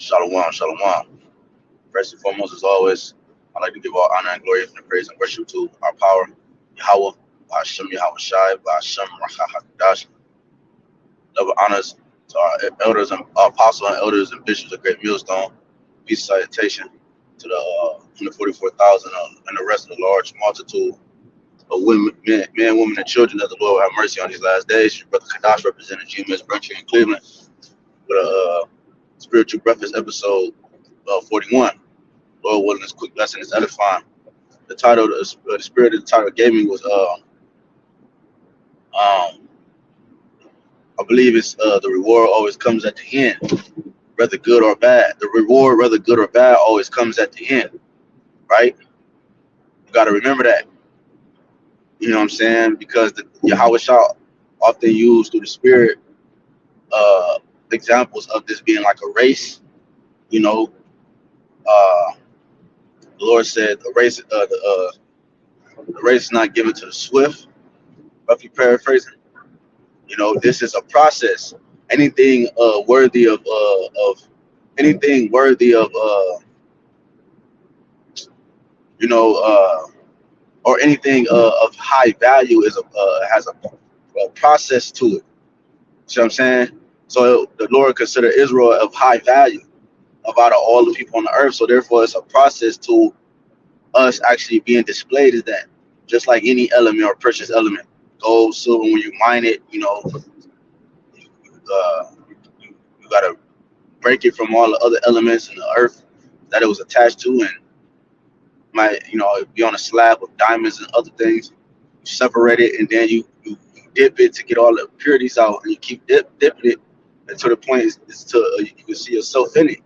Shalom, shalom. First and foremost, as always, I'd like to give all honor and glory and praise and worship to our power, Yahawah, BAHASHAM, YAHAWASHI, BAHASHAM, HAQADASH. Double honors to our elders and our apostles and elders and bishops of Great Millstone. Peace salutation to the 144,000 and the rest of the large multitude of women, men, women, and children that the Lord will have mercy on these last days. Your brother Kadash representing GMS Branch here in Cleveland with a spiritual breakfast episode 41. Lord willing, this quick lesson is edifying. The title, the spirit of the title gave me was, I believe it's the reward always comes at the end, whether good or bad. The reward, whether good or bad, always comes at the end, right? You got to remember that. You know what I'm saying? Because the Yahawah often used through the spirit examples of this being like a race. You know, the Lord said the race is not given to the swift. Roughly paraphrasing. You know, this is a process. Anything worthy of anything worthy of you know or anything of high value is has a process to it. See what I'm saying? So the Lord considered Israel of high value out of all the people on the earth. So therefore, it's a process to us actually being displayed as that, just like any element or precious element, gold, silver. When you mine it, you know, you gotta break it from all the other elements in the earth that it was attached to, and might, you know, be on a slab of diamonds and other things. You separate it, and then you dip it to get all the impurities out, and you keep dipping it until the point is till you can see yourself in it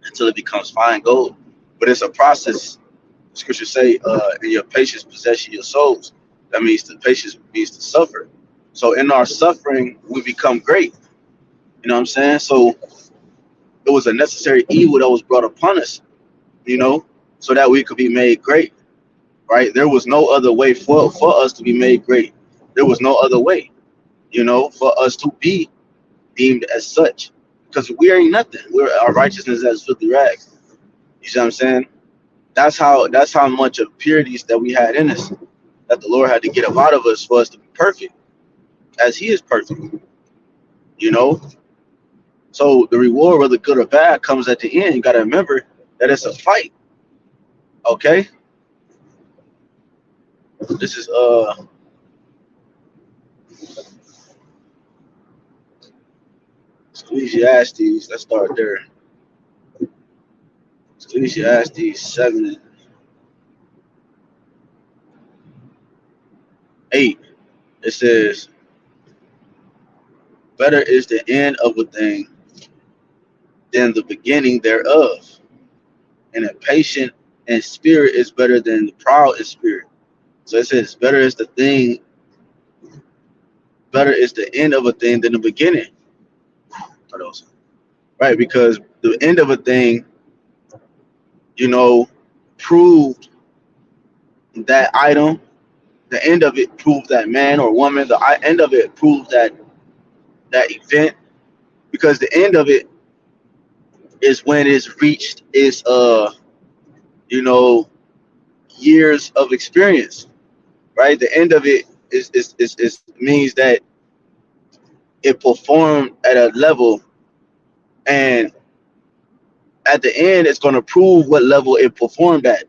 until it becomes fine gold. But it's a process. Scriptures say, in your patience possession your souls. That means the patience means to suffer. So in our suffering, we become great. You know what I'm saying? So it was a necessary evil that was brought upon us, you know, so that we could be made great, right? There was no other way for us to be made great. There was no other way, you know, for us to be deemed as such, because we ain't nothing. Our righteousness as filthy rags. You see what I'm saying? That's how much of purities that we had in us that the Lord had to get up out of us for us to be perfect, as He is perfect. You know, so the reward, whether good or bad, comes at the end. You got to remember that it's a fight. Okay, this is Ecclesiastes. Let's start there. Ecclesiastes 7:8. It says, "Better is the end of a thing than the beginning thereof, and a patient in spirit is better than the proud in spirit." So it says, better is the end of a thing than the beginning. Right, because the end of a thing, you know, proved that item. The end of it proved that man or woman. The end of it proved that event, because the end of it is when it's reached its you know, years of experience. Right, the end of it is means that it performed at a level, and at the end it's going to prove what level it performed at,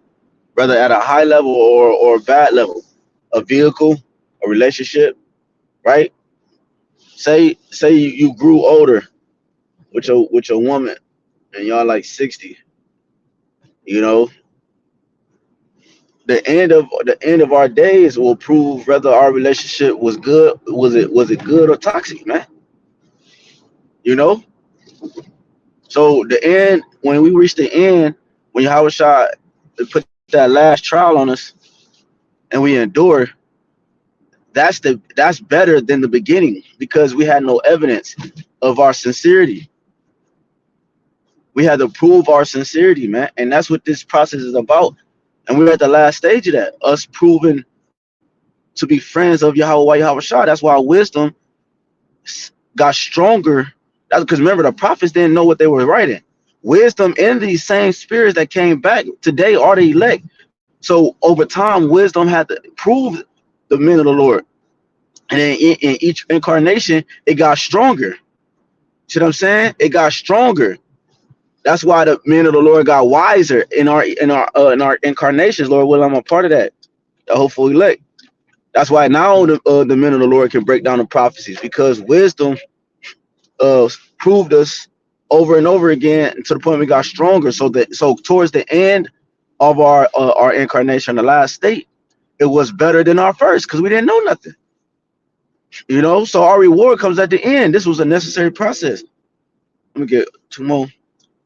whether at a high level or a bad level. A vehicle, a relationship, right? Say you grew older with your woman, and y'all like 60. You know, the end of our days will prove whether our relationship was good. Was it good or toxic, man? You know. So the end, when we reach the end, when Yahushua put that last trial on us, and we endure, that's better than the beginning, because we had no evidence of our sincerity. We had to prove our sincerity, man, and that's what this process is about. And we're at the last stage of that, us proving to be friends of Yahawah, Yahawashah. That's why our wisdom got stronger That's because remember the prophets didn't know what they were writing. Wisdom and these same spirits that came back today are the elect. So over time, wisdom had to prove the men of the Lord, and then in each incarnation, it got stronger. See what I'm saying? It got stronger. That's why the men of the Lord got wiser in our incarnations. Lord, well, I'm a part of that. The hopeful elect. That's why now the men of the Lord can break down the prophecies because wisdom proved us over and over again to the point we got stronger. So towards the end of our incarnation, the last state, it was better than our first because we didn't know nothing. You know, so our reward comes at the end. This was a necessary process. Let me get two more.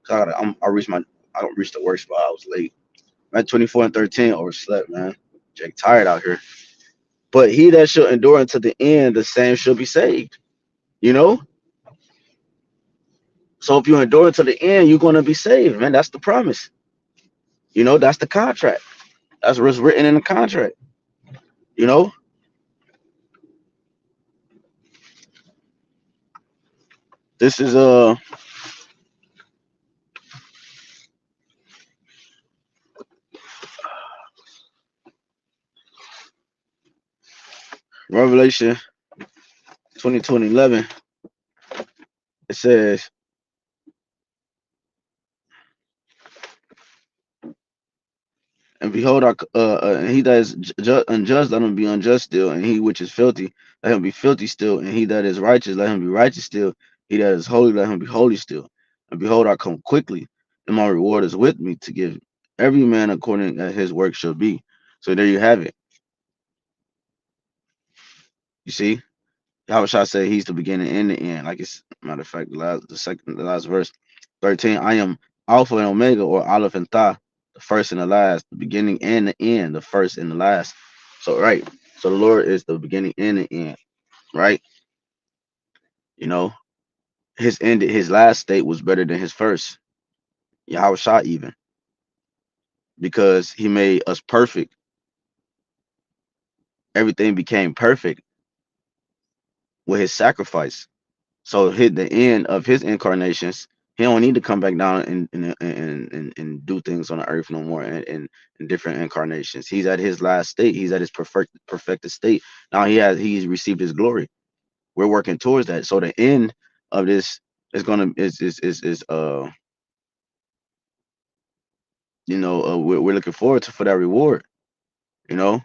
God, I don't reach the work spot. I was late. I'm at 24 and 13, overslept, man. Jake tired out here. But he that shall endure unto the end, the same shall be saved. You know? So if you endure until the end, you're gonna be saved, man. That's the promise. You know, that's the contract. That's what's written in the contract. You know, this is Revelation 22:11. It says, and behold, and he that is unjust, let him be unjust still, and he which is filthy, let him be filthy still, and he that is righteous, let him be righteous still, he that is holy, let him be holy still. And behold, I come quickly, and my reward is with me to give every man according as his work shall be. So there you have it. You see, how shall I say he's the beginning and the end? Like it's matter of fact, the last verse, 13. I am Alpha and Omega, or Aleph and Tha, the first and the last, the beginning and the end, the first and the last. So right. So the Lord is the beginning and the end, right? You know, his last state was better than his first. Yahawashi even, because he made us perfect. Everything became perfect with his sacrifice. So hit the end of his incarnations, he don't need to come back down and do things on the earth no more in different incarnations. He's at his last state. He's at his perfected state. Now he's received his glory. We're working towards that. So the end of this is gonna is we're looking forward to for that reward. You know,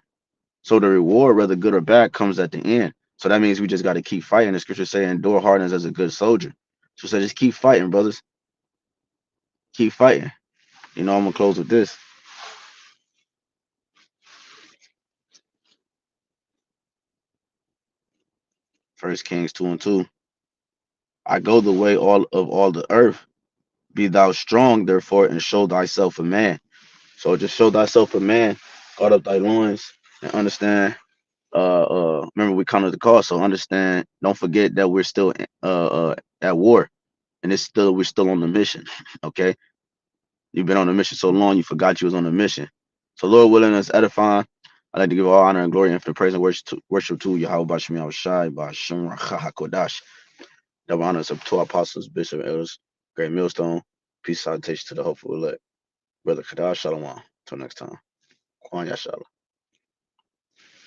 so the reward, whether good or bad, comes at the end. So that means we just got to keep fighting. The scripture say, endure hardness as a good soldier. So just keep fighting, brothers. Keep fighting. You know, I'm gonna close with this. First Kings 2:2. I go the way all the earth. Be thou strong, therefore, and show thyself a man. So just show thyself a man. Guard up thy loins and understand. Remember we counted the cost. So understand. Don't forget that we're still at war, and we're still on the mission. Okay, you've been on the mission so long, you forgot you was on the mission. So Lord willing, us edifying. I'd like to give all honor and glory and for praise and worship to Yahweh Bashmi Shai BAHASHAM HAQADASH. Double honors to our apostles, bishop, elders, great millstone. Peace salutation to the hopeful elect. Brother Kadash Shalom. Until next time. Kwan Yashala.